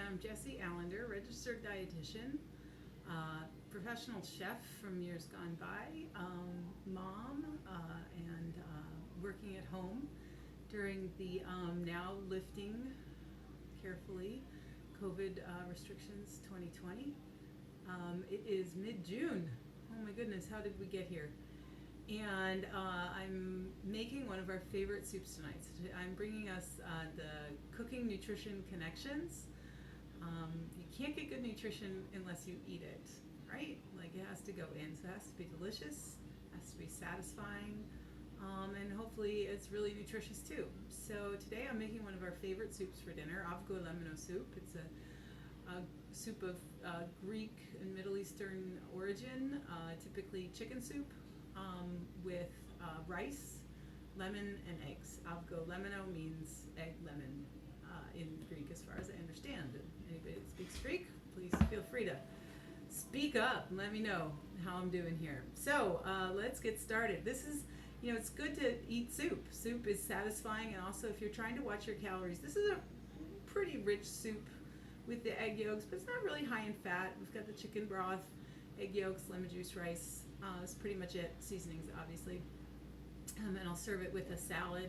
am Jessi Allender, registered dietitian, professional chef from years gone by, mom, and working at home during the now lifting carefully COVID restrictions 2020. It is mid-June. Oh my goodness, how did we get here? And I'm making one of our favorite soups tonight. So I'm bringing us the Cooking Nutrition Connections. You can't get good nutrition unless you eat it, right? Like, it has to go in. So it has to be delicious, has to be satisfying, and hopefully it's really nutritious too. So today I'm making one of our favorite soups for dinner, avgolemeno soup. It's a soup of Greek and Middle Eastern origin, typically chicken soup, with rice, lemon, and eggs. Avgolemeno means egg, lemon in Greek, as far as I understand. Anybody that speaks Greek, please feel free to speak up and let me know how I'm doing here. So let's get started. This is, it's good to eat soup. Soup is satisfying, and also if you're trying to watch your calories, this is a pretty rich soup with the egg yolks, but it's not really high in fat. We've got the chicken broth, egg yolks, lemon juice, rice. That's pretty much it. Seasonings, obviously. And I'll serve it with a salad.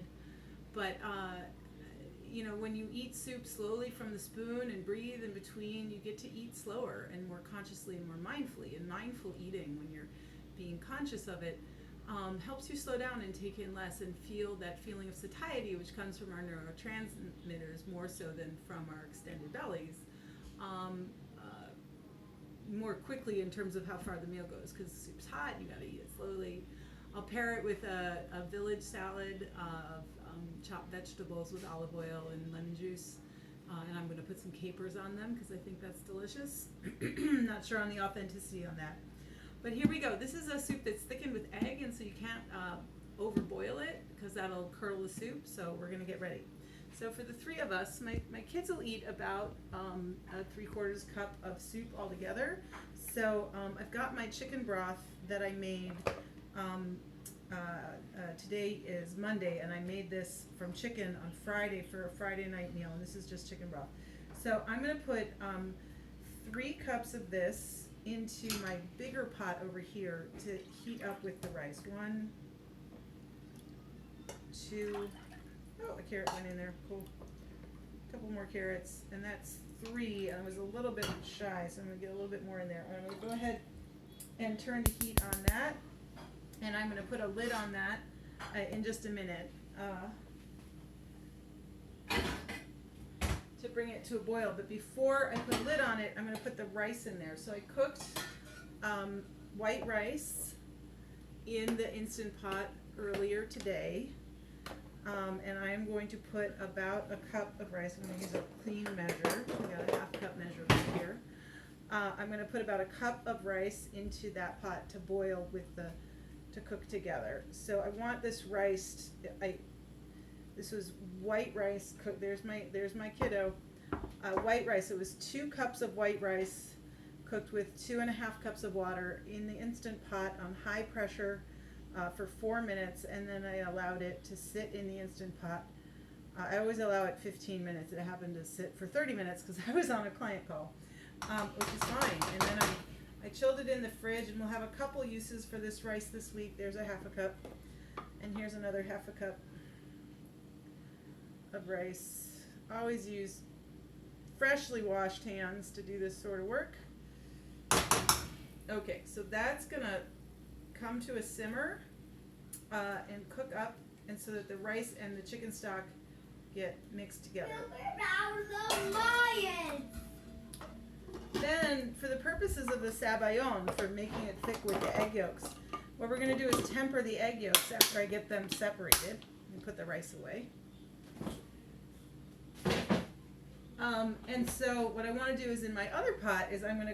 But, when you eat soup slowly from the spoon and breathe in between, you get to eat slower and more consciously and more mindfully. And mindful eating, when you're being conscious of it, helps you slow down and take in less and feel that feeling of satiety, which comes from our neurotransmitters more so than from our extended bellies. More quickly in terms of how far the meal goes, because the soup's hot, you gotta eat it slowly. I'll pair it with a village salad of chopped vegetables with olive oil and lemon juice, and I'm gonna put some capers on them because I think that's delicious. Not sure on the authenticity on that, but here we go. This is a soup that's thickened with egg, and so you can't overboil it because that'll curdle the soup, so we're gonna get ready. So for the three of us, my kids will eat about a 3/4 cup of soup altogether. So I've got my chicken broth that I made. Today is Monday, and I made this from chicken on Friday for a Friday night meal, and this is just chicken broth. So I'm going to put 3 cups of this into my bigger pot over here to heat up with the rice. 1, 2, oh, a carrot went in there, cool. A couple more carrots, and that's 3. I was a little bit shy, so I'm going to get a little bit more in there. I'm going to go ahead and turn the heat on that, and I'm going to put a lid on that in just a minute to bring it to a boil. But before I put a lid on it, I'm going to put the rice in there. So I cooked white rice in the Instant Pot earlier today. And I am going to put about a cup of rice. I'm going to use a clean measure. I got a 1/2 cup measure right here. I'm going to put about a cup of rice into that pot to boil to cook together. So I want this rice. This was white rice cooked. There's my kiddo. White rice. It was 2 cups of white rice cooked with 2.5 cups of water in the Instant Pot on high pressure. For 4 minutes, and then I allowed it to sit in the Instant Pot. I always allow it 15 minutes. It happened to sit for 30 minutes because I was on a client call, which is fine. And then I chilled it in the fridge, and we'll have a couple uses for this rice this week. There's a 1/2 cup, and here's another 1/2 cup of rice. I always use freshly washed hands to do this sort of work. Okay, so that's gonna come to a simmer and cook up, and so that the rice and the chicken stock get mixed together. Then, for the purposes of the sabayon, for making it thick with the egg yolks, what we're going to do is temper the egg yolks after I get them separated and put the rice away. And so what I want to do is, in my other pot, is I'm going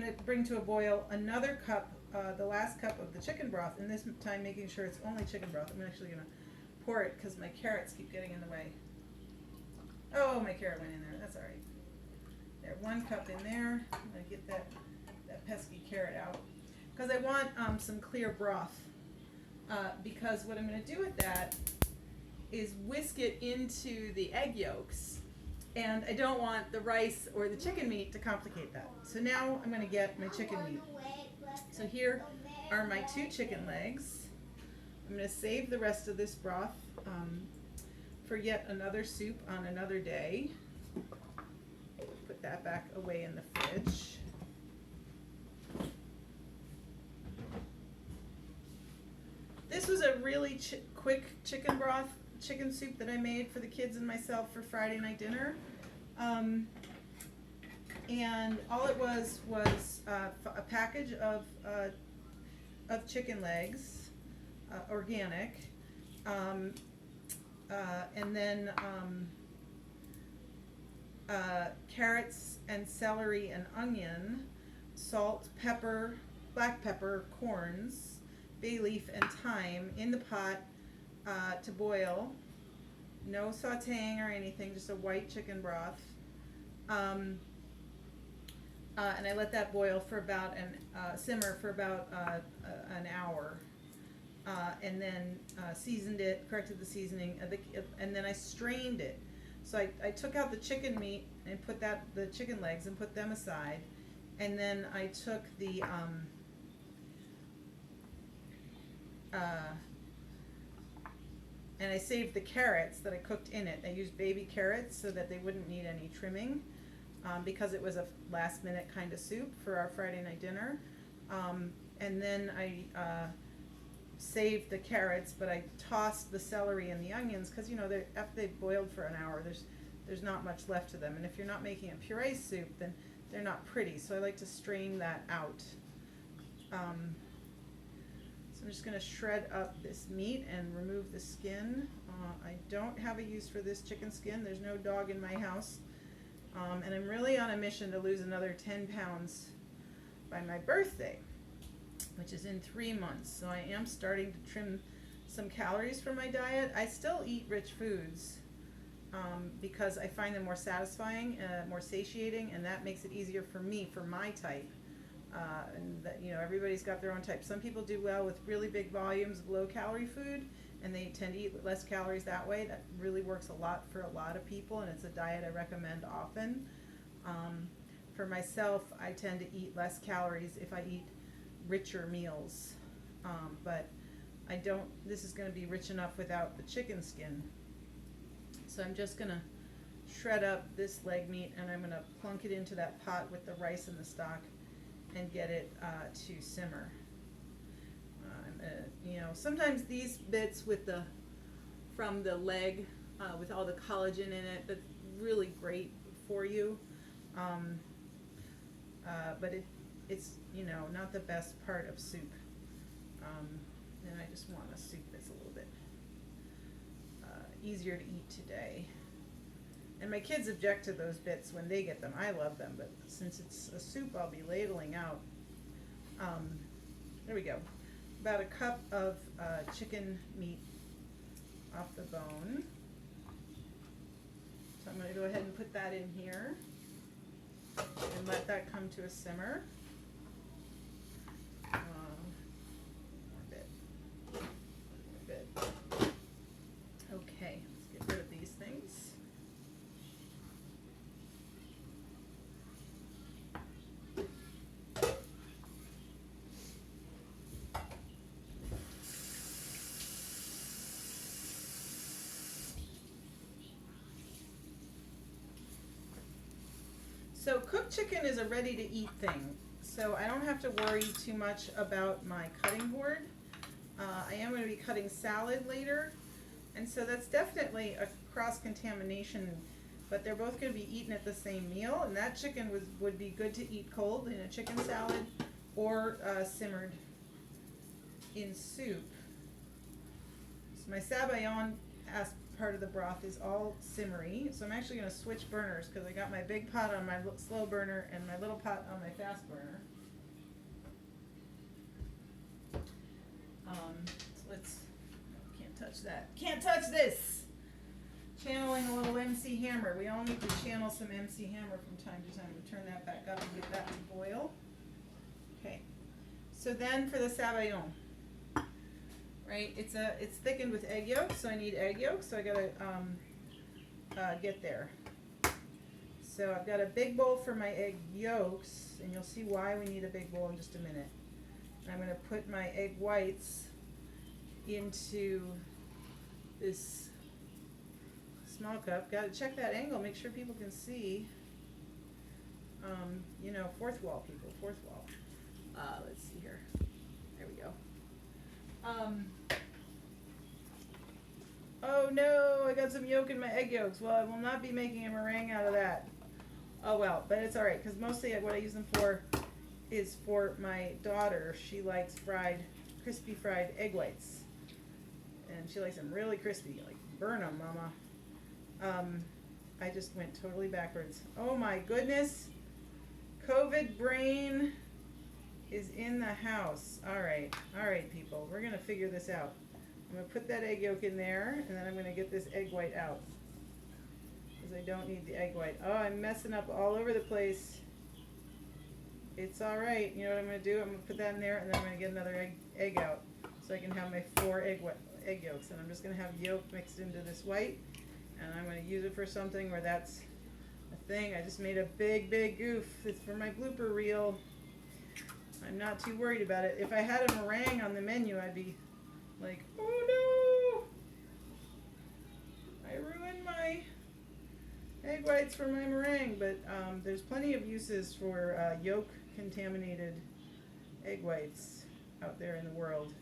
to bring to a boil another cup, the last cup of the chicken broth, and this time making sure it's only chicken broth. I'm actually going to pour it because my carrots keep getting in the way. Oh, my carrot went in there. That's all right. There, 1 cup in there. I'm going to get that pesky carrot out because I want some clear broth. Because what I'm going to do with that is whisk it into the egg yolks And I don't want the rice or the chicken meat to complicate that. So now I'm going to get my chicken meat. So here are my 2 chicken legs. I'm going to save the rest of this broth for yet another soup on another day. Put that back away in the fridge. This was a really quick chicken soup that I made for the kids and myself for Friday night dinner. And all it was a package of chicken legs, organic, and then carrots and celery and onion, salt, pepper, black pepper, corns, bay leaf, and thyme in the pot to boil. No sauteing or anything, just a white chicken broth. And I let that boil for about simmer for about an hour. And then seasoned it, corrected the seasoning, and then I strained it. So I took out the chicken meat and put the chicken legs and put them aside. And then I took the and I saved the carrots that I cooked in it. I used baby carrots so that they wouldn't need any trimming because it was a last minute kind of soup for our Friday night dinner. And then I saved the carrots, but I tossed the celery and the onions because, you know, after they've boiled for an hour, there's not much left to them. And if you're not making a puree soup, then they're not pretty. So I like to strain that out. So I'm just going to shred up this meat and remove the skin. I don't have a use for this chicken skin. There's no dog in my house. And I'm really on a mission to lose another 10 pounds by my birthday, which is in 3 months. So I am starting to trim some calories from my diet. I still eat rich foods because I find them more satisfying, more satiating, and that makes it easier for me, for my type. And that, you know, everybody's got their own type. Some people do well with really big volumes of low-calorie food, and they tend to eat less calories that way. That really works a lot for a lot of people, and it's a diet I recommend often. For myself, I tend to eat less calories if I eat richer meals, but I don't. This is going to be rich enough without the chicken skin. So I'm just going to shred up this leg meat, and I'm going to plunk it into that pot with the rice and the stock and get it to simmer. You know, sometimes these bits from the leg with all the collagen in it, that's really great for you. But it's, you know, not the best part of soup. And I just want a soup that's a little bit easier to eat today. And my kids object to those bits when they get them. I love them, but since it's a soup, I'll be ladling out. There we go. About a cup of chicken meat off the bone. So I'm going to go ahead and put that in here and let that come to a simmer. More bit. Okay, let's get rid of these things. So cooked chicken is a ready-to-eat thing, so I don't have to worry too much about my cutting board. I am going to be cutting salad later, and so that's definitely a cross-contamination, but they're both going to be eaten at the same meal, and that chicken would be good to eat cold in a chicken salad or simmered in soup. So my sabayon part of the broth is all simmery, so I'm actually going to switch burners because I got my big pot on my slow burner and my little pot on my fast burner. So can't touch that. Can't touch this! Channeling a little MC Hammer. We all need to channel some MC Hammer from time to time. We turn that back up and get that to boil. Okay, so then for the sabayon. Right, it's thickened with egg yolk, so I need egg yolk, so I gotta get there. so I've got a big bowl for my egg yolks, and you'll see why we need a big bowl in just a minute. And I'm going to put my egg whites into this small cup. Got to check that angle, make sure people can see. You know, fourth wall people, fourth wall. Let's see here. There we go. Oh no, I got some yolk in my egg yolks. Well, I will not be making a meringue out of that. Oh well, but it's alright, because mostly what I use them for is for my daughter. She likes crispy fried egg whites. And she likes them really crispy, like burn them, mama. I just went totally backwards. Oh my goodness. COVID brain is in the house. Alright, people, we're going to figure this out. I'm going to put that egg yolk in there, and then I'm going to get this egg white out, because I don't need the egg white. Oh, I'm messing up all over the place. It's alright. You know what I'm going to do? I'm going to put that in there, and then I'm going to get another egg out, so I can have my 4 egg yolks. And I'm just going to have yolk mixed into this white, and I'm going to use it for something where that's a thing. I just made a big goof. It's for my blooper reel. I'm not too worried about it. If I had a meringue on the menu, I'd be like, oh no, I ruined my egg whites for my meringue. But there's plenty of uses for yolk contaminated egg whites out there in the world.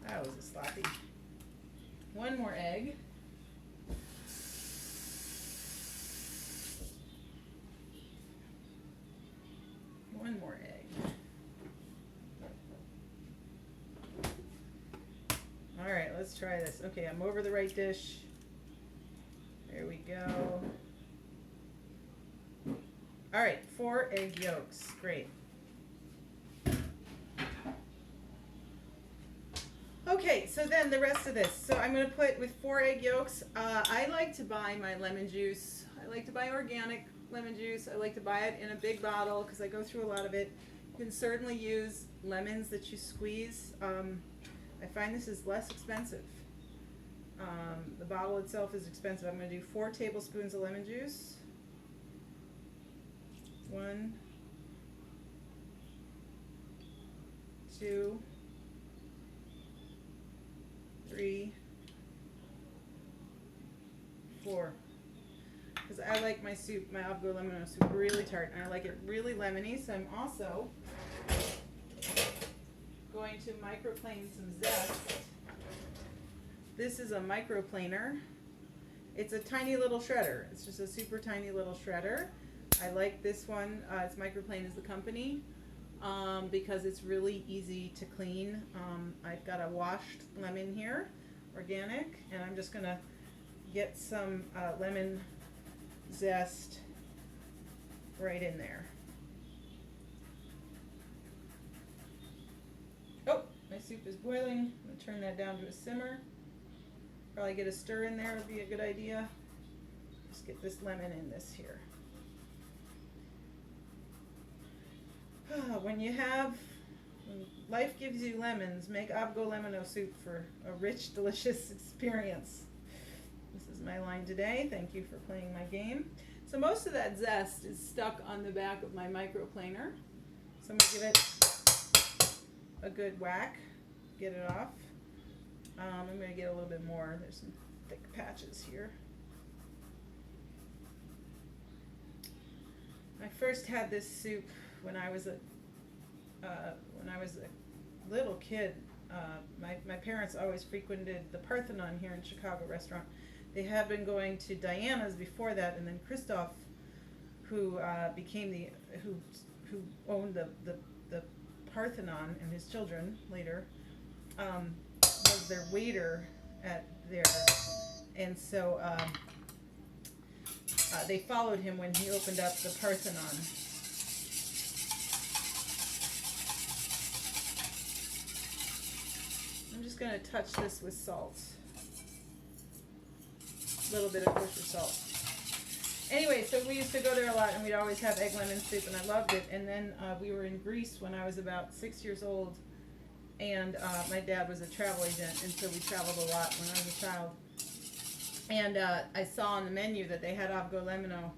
That was a sloppy. One more egg. One more egg. All right, let's try this. Okay, I'm over the right dish. There we go. All right, 4 egg yolks. Great. Okay, so then the rest of this. So I'm going to put with 4 egg yolks. I like to buy my lemon juice. I like to buy organic lemon juice. I like to buy it in a big bottle because I go through a lot of it. You can certainly use lemons that you squeeze. I find this is less expensive. The bottle itself is expensive. I'm going to do 4 tablespoons of lemon juice. 1, 2, 3, 4. Because I like my soup, my avgolemeno soup, really tart, and I like it really lemony. So I'm also going to microplane some zest. This is a microplaner. It's a tiny little shredder. It's just a super tiny little shredder. I like this one. It's Microplane is the company, because it's really easy to clean. I've got a washed lemon here, organic, and I'm just gonna get some lemon zest right in there. Oh, my soup is boiling. I'm gonna turn that down to a simmer. Probably get a stir in there would be a good idea. Just get this lemon in this here. When life gives you lemons, make avgolemeno soup for a rich, delicious experience. This is my line today. Thank you for playing my game. So most of that zest is stuck on the back of my microplaner. So I'm going to give it a good whack, get it off. I'm going to get a little bit more. There's some thick patches here. I first had this soup when I was a little kid. My parents always frequented the Parthenon here in Chicago restaurant. They had been going to Diana's before that, and then Christoph, who owned the Parthenon, and his children later, was their waiter at there, and so they followed him when he opened up the Parthenon. I'm just going to touch this with salt. A little bit of kosher salt. Anyway, so we used to go there a lot, and we'd always have egg lemon soup, and I loved it. And then we were in Greece when I was about 6 years old, and my dad was a travel agent, and so we traveled a lot when I was a child. And I saw on the menu that they had avgolemeno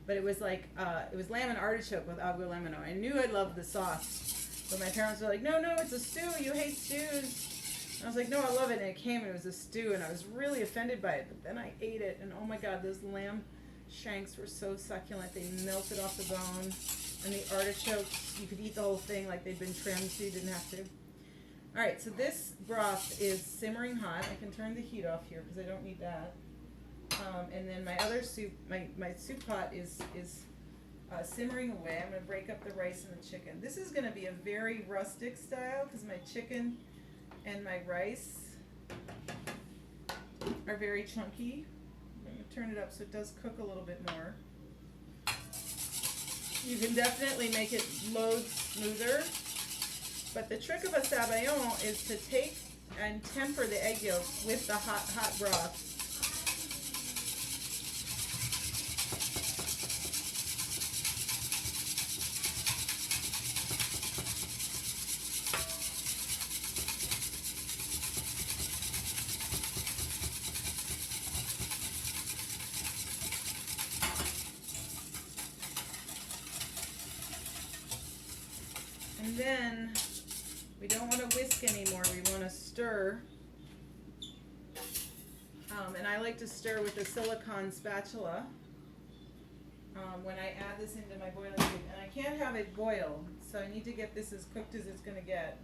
but it was like, it was lamb and artichoke with avgolemeno. I knew I loved the sauce, but my parents were like, no, it's a stew, you hate stews. And I was like, no, I love it, and it came and it was a stew, and I was really offended by it, but then I ate it, and oh my God, those lamb shanks were so succulent. They melted off the bone, and the artichokes, you could eat the whole thing like they'd been trimmed, so you didn't have to. All right, so this broth is simmering hot. I can turn the heat off here because I don't need that. And then my other soup, my soup pot is simmering away. I'm going to break up the rice and the chicken. This is going to be a very rustic style because my chicken and my rice are very chunky. I'm going to turn it up so it does cook a little bit more. You can definitely make it load smoother. But the trick of a sabayon is to take and temper the egg yolks with the hot broth. And then we don't want to whisk anymore, we want to stir. And I like to stir with a silicone spatula when I add this into my boiling soup. And I can't have it boil, so I need to get this as cooked as it's going to get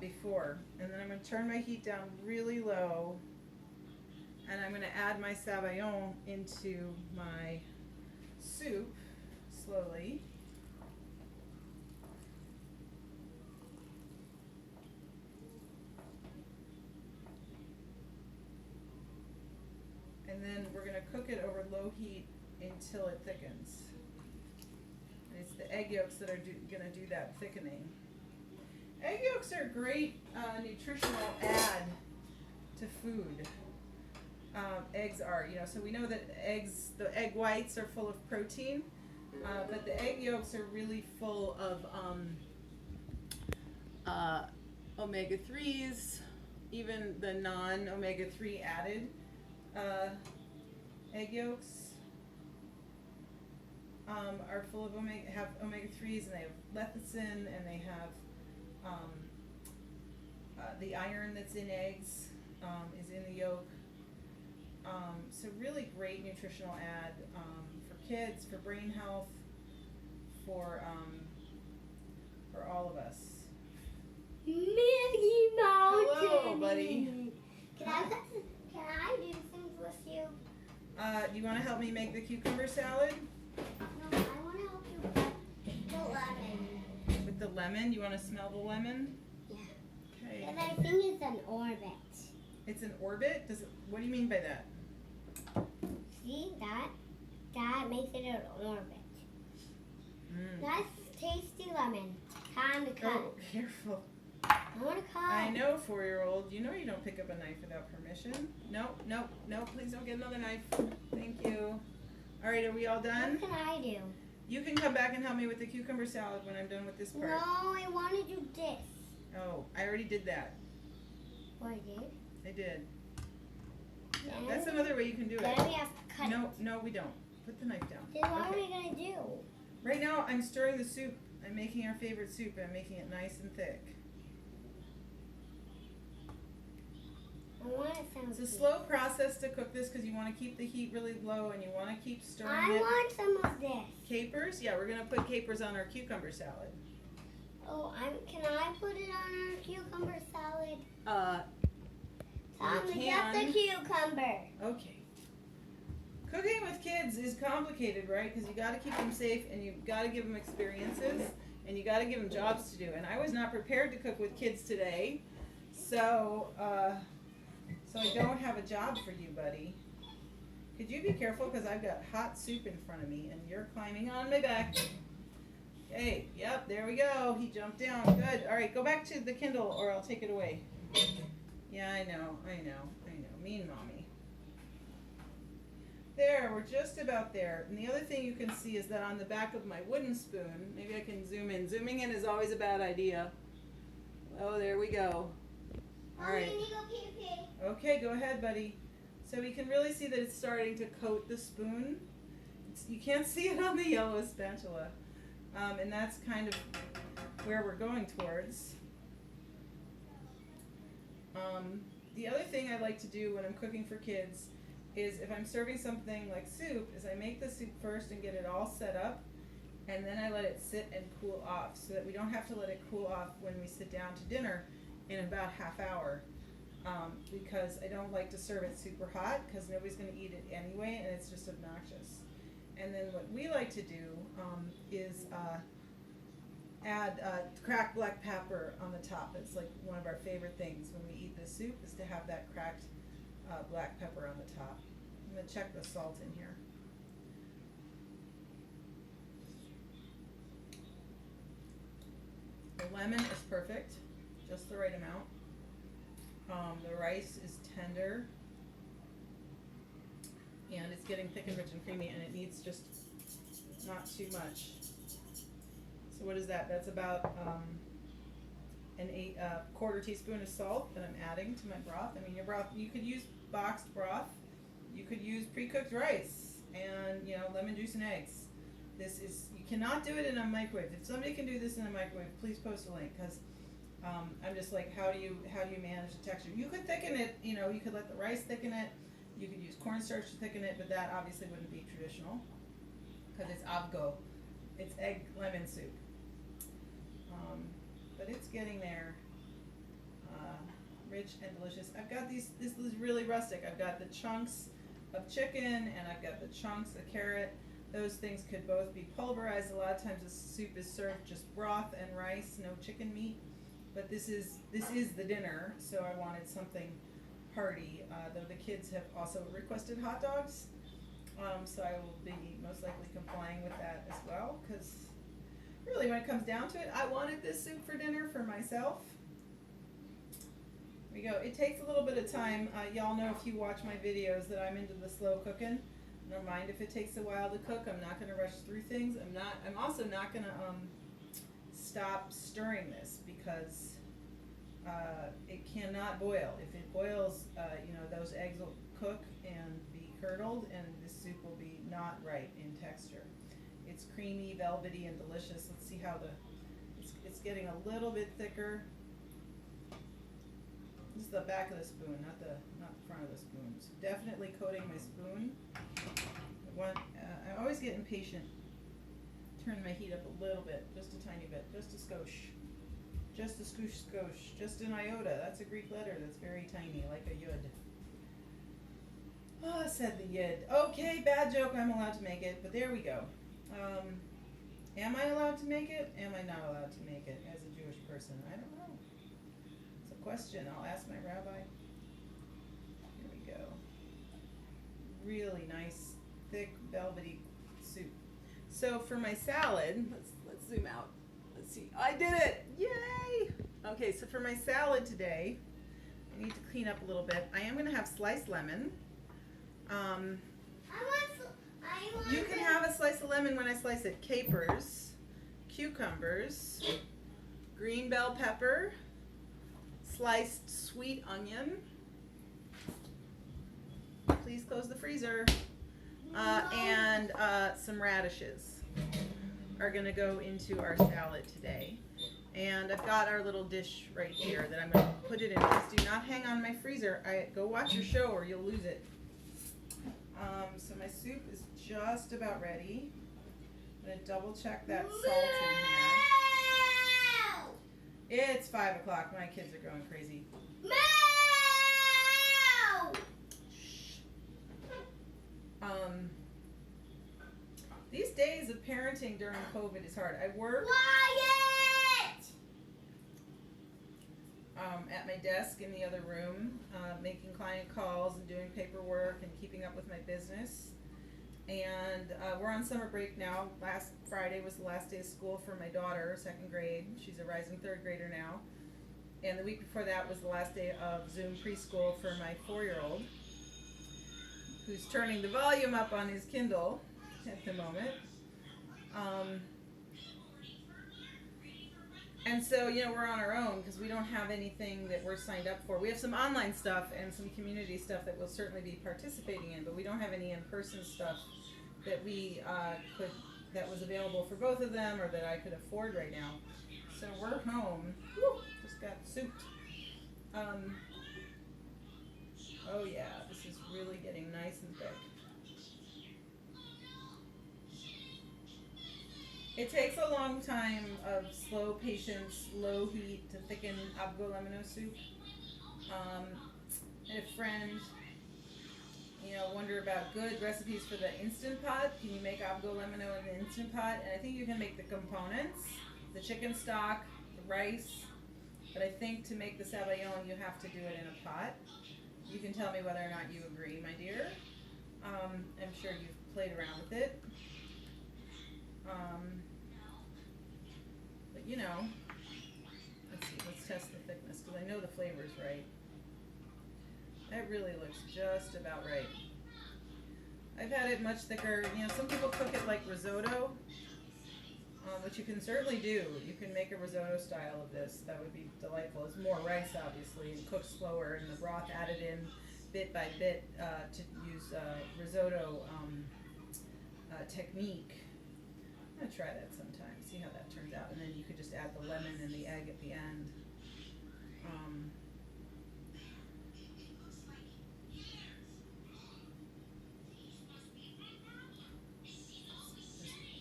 before. And then I'm going to turn my heat down really low, and I'm going to add my sabayon into my soup slowly. And then we're going to cook it over low heat until it thickens. And it's the egg yolks that are going to do that thickening. Egg yolks are a great nutritional add to food. Eggs are, so we know that the egg whites are full of protein, but the egg yolks are really full of omega-3s, even the non-omega-3 added egg yolks are full of omega-3s, and they have lecithin, and they have the iron that's in eggs is in the yolk. So really great nutritional add for kids, for brain health, for all of us. Maggie Mountain. Hello, buddy. Can I do things with you? You want to help me make the cucumber salad? No, I want to help you with the lemon. With the lemon? You want to smell the lemon? Yeah. Okay. And I think it's an orbit. It's an orbit? What do you mean by that? See that? That makes it an orbit. That's tasty lemon. Time to cut. Oh, careful. I want to cut. I know, 4-year-old. You know you don't pick up a knife without permission. No, please don't get another knife. Thank you. All right, are we all done? What can I do? You can come back and help me with the cucumber salad when I'm done with this part. No, I want to do this. Oh, I already did that. What I did? I did. Then- That's another way you can do Then it. we have to cut it. No, we don't. Put the knife down. Then what are Okay. we going to do? Right now, I'm stirring the soup. I'm making our favorite soup. I'm making it nice and thick. I want it sounds It's a good. slow process to cook this because you want to keep the heat really low and you want to keep stirring I it. want some of this. Capers? Yeah, we're going to put capers on our cucumber salad. Oh, can I put it on our cucumber salad? You Tommy, get the can. cucumber. Okay. Cooking with kids is complicated, right? Because you got to keep them safe, and you got to give them experiences, and you got to give them jobs to do. And I was not prepared to cook with kids today, so I don't have a job for you, buddy. Could you be careful? Because I've got hot soup in front of me, and you're climbing on my back. Okay. Yep. There we go. He jumped down. Good. All right. Go back to the Kindle, or I'll take it away. Yeah, I know. Mean mommy. There, we're just about there. And the other thing you can see is that on the back of my wooden spoon, maybe I can zoom in. Zooming in is always a bad idea. Oh, there we go. All right. Mommy, go pee-pee. Okay, go ahead, buddy. So we can really see that it's starting to coat the spoon. you can't see it on the yellow spatula. And that's kind of where we're going towards. The other thing I like to do when I'm cooking for kids is if I'm serving something like soup, is I make the soup first and get it all set up, and then I let it sit and cool off so that we don't have to let it cool off when we sit down to dinner in about half hour. Because I don't like to serve it super hot because nobody's going to eat it anyway, and it's just obnoxious. And then what we like to do is add cracked black pepper on the top. It's like one of our favorite things when we eat this soup is to have that cracked black pepper on the top. I'm going to check the salt in here. The lemon is perfect, just the right amount. The rice is tender, and it's getting thick and rich and creamy, and it needs just not too much. So what is that? That's about a quarter teaspoon of salt that I'm adding to my broth. I mean, your broth, you could use boxed broth, you could use pre-cooked rice, and lemon juice and eggs. You cannot do it in a microwave. If somebody can do this in a microwave, please post a link, because I'm just like, how do you manage the texture? You could thicken it, you could let the rice thicken it. You could use cornstarch to thicken it, but that obviously wouldn't be traditional because it's avgo. It's egg lemon soup. But it's getting there. Rich and delicious. I've got this is really rustic. I've got the chunks of chicken and I've got the chunks of carrot. Those things could both be pulverized. A lot of times the soup is served just broth and rice, no chicken meat. But this is the dinner, so I wanted something hearty. Though the kids have also requested hot dogs, so I will be most likely complying with that as well. Because really, when it comes down to it, I wanted this soup for dinner for myself. Here we go. It takes a little bit of time. Y'all know if you watch my videos that I'm into the slow cooking. I don't mind if it takes a while to cook. I'm not going to rush through things. I'm also not going to stop stirring this because it cannot boil. If it boils, those eggs will cook and be curdled, and this soup will be not right in texture. It's creamy, velvety, and delicious. Let's see how it's getting a little bit thicker. This is the back of the spoon, not the front of the spoon. So definitely coating my spoon. I always get impatient. Turn my heat up a little bit, just a tiny bit, just a skosh. Just a skosh, just an iota. That's a Greek letter that's very tiny, like a yud. Oh, I said the yud. Okay, bad joke, I'm allowed to make it, but there we go. Am I allowed to make it? Am I not allowed to make it as a Jewish person? I don't know. It's a question. I'll ask my rabbi. Here we go. Really nice, thick, velvety soup. So for my salad, let's zoom out. Let's see. I did it! Yay! Okay, so for my salad today, I need to clean up a little bit. I am going to have sliced lemon. You can have a slice of lemon when I slice it. Capers, cucumbers, green bell pepper, sliced sweet onion. Please close the freezer. And some radishes are going to go into our salad today. And I've got our little dish right here that I'm going to put it in. Please do not hang on my freezer. Go watch your show or you'll lose it. So my soup is just about ready. I'm going to double check that salt in here. It's 5 o'clock. My kids are going crazy. These days of parenting during COVID is hard. I work at my desk in the other room, making client calls and doing paperwork and keeping up with my business. And we're on summer break now. Last Friday was the last day of school for my daughter, 2nd grade. She's a rising 3rd grader now. And the week before that was the last day of Zoom preschool for my 4-year-old, who's turning the volume up on his Kindle at the moment. And so, we're on our own because we don't have anything that we're signed up for. We have some online stuff and some community stuff that we'll certainly be participating in, but we don't have any in-person stuff that that was available for both of them or that I could afford right now. So we're home. Woo, just got souped. Oh yeah, this is really getting nice and thick. It takes a long time of slow patience, low heat to thicken avgolemeno soup. And if friends, wonder about good recipes for the Instant Pot, can you make avgolemeno in the Instant Pot? And I think you can make the components, the chicken stock, the rice, but I think to make the sabayon you have to do it in a pot. You can tell me whether or not you agree, my dear. I'm sure you've played around with it. But let's see, let's test the thickness because I know the flavor's right. That really looks just about right. I've had it much thicker. Some people cook it like risotto, which you can certainly do. You can make a risotto style of this. That would be delightful. It's more rice, obviously, and cooked slower, and the broth added in bit by bit to use risotto technique. I'm going to try that sometime, see how that turns out. And then you could just add the lemon and the egg at the end.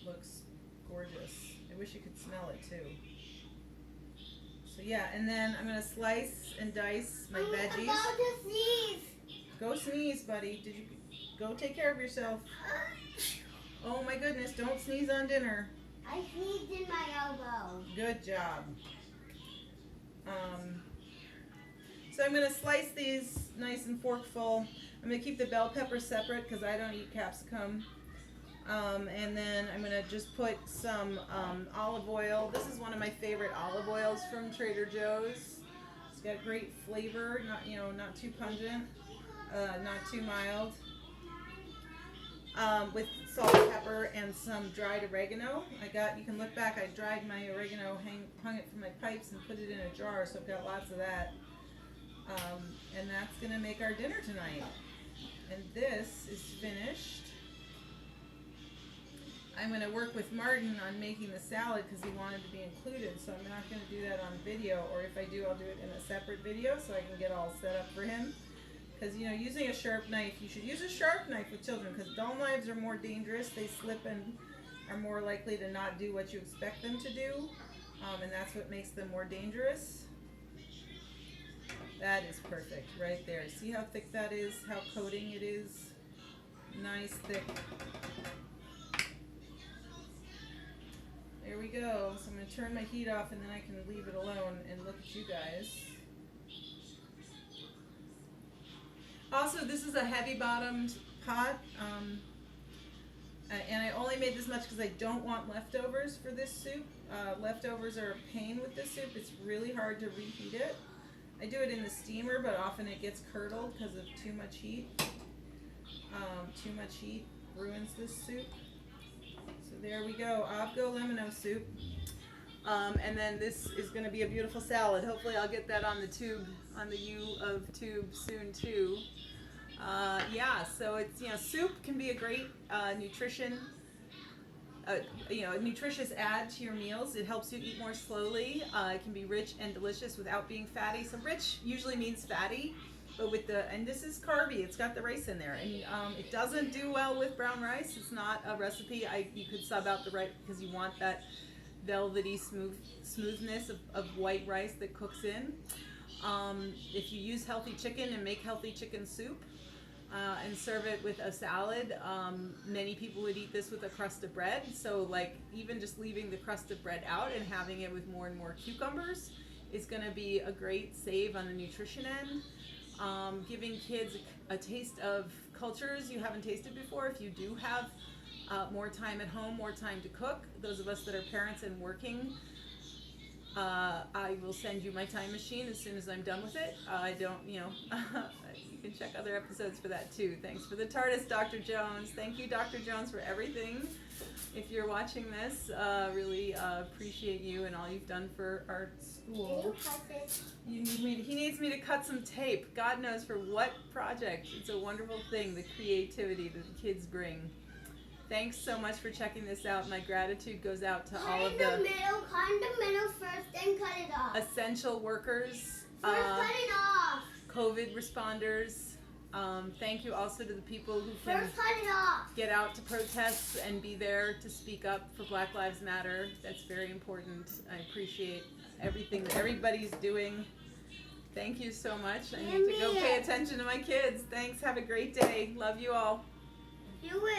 Looks gorgeous. I wish you could smell it too. So yeah, and then I'm gonna slice and dice my veggies. I'm about to sneeze. Go sneeze, buddy. Did you go take care of yourself? Oh my goodness, don't sneeze on dinner. I sneezed in my elbow. Good job. So I'm gonna slice these nice and forkful. I'm gonna keep the bell peppers separate because I don't eat capsicum. And then I'm gonna just put some olive oil. This is one of my favorite olive oils from Trader Joe's. It's got great flavor, not too pungent, not too mild. With salt, pepper, and some dried oregano. You can look back, I dried my oregano, hung it from my pipes and put it in a jar, so I've got lots of that. And that's gonna make our dinner tonight. And this is finished. I'm going to work with Martin on making the salad because he wanted to be included, so I'm not going to do that on video, or if I do, I'll do it in a separate video so I can get all set up for him. Because, using a sharp knife, you should use a sharp knife with children because dull knives are more dangerous. They slip and are more likely to not do what you expect them to do, and that's what makes them more dangerous. That is perfect right there. See how thick that is, how coating it is? Nice, thick. There we go. So I'm going to turn my heat off and then I can leave it alone and look at you guys. Also, this is a heavy bottomed pot. And I only made this much because I don't want leftovers for this soup. Leftovers are a pain with this soup. It's really hard to reheat it. I do it in the steamer, but often it gets curdled because of too much heat. Too much heat ruins this soup. So there we go, avgolemeno soup. And then this is going to be a beautiful salad. Hopefully I'll get that on the tube, on the U of tube soon too. Yeah, so it's, soup can be a great nutritious add to your meals. It helps you eat more slowly. It can be rich and delicious without being fatty. So rich usually means fatty. But and this is carby, it's got the rice in there, and it doesn't do well with brown rice. It's not a recipe. You could sub out the rice because you want that velvety smoothness of white rice that cooks in. If you use healthy chicken and make healthy chicken soup and serve it with a salad, many people would eat this with a crust of bread. So even just leaving the crust of bread out and having it with more and more cucumbers is going to be a great save on the nutrition end. Giving kids a taste of cultures you haven't tasted before. If you do have more time at home, more time to cook, those of us that are parents and working, I will send you my time machine as soon as I'm done with it. I don't, you can check other episodes for that too. Thanks for the TARDIS, Dr. Jones. Thank you, Dr. Jones, for everything. If you're watching this, really appreciate you and all you've done for our school. He needs me to cut some tape. God knows for what project. It's a wonderful thing, the creativity that the kids bring. Thanks so much for checking this out. My gratitude goes out to all Cut of in the the middle first, then cut it off. essential workers, First cut it off. COVID responders. Thank you also to the people who can First cut it off. get out to protests and be there to speak up for Black Lives Matter. That's very important. I appreciate everything that everybody's doing. Thank you so much. I need to go pay attention to my kids. Thanks. Have a great day. Love you all. You will.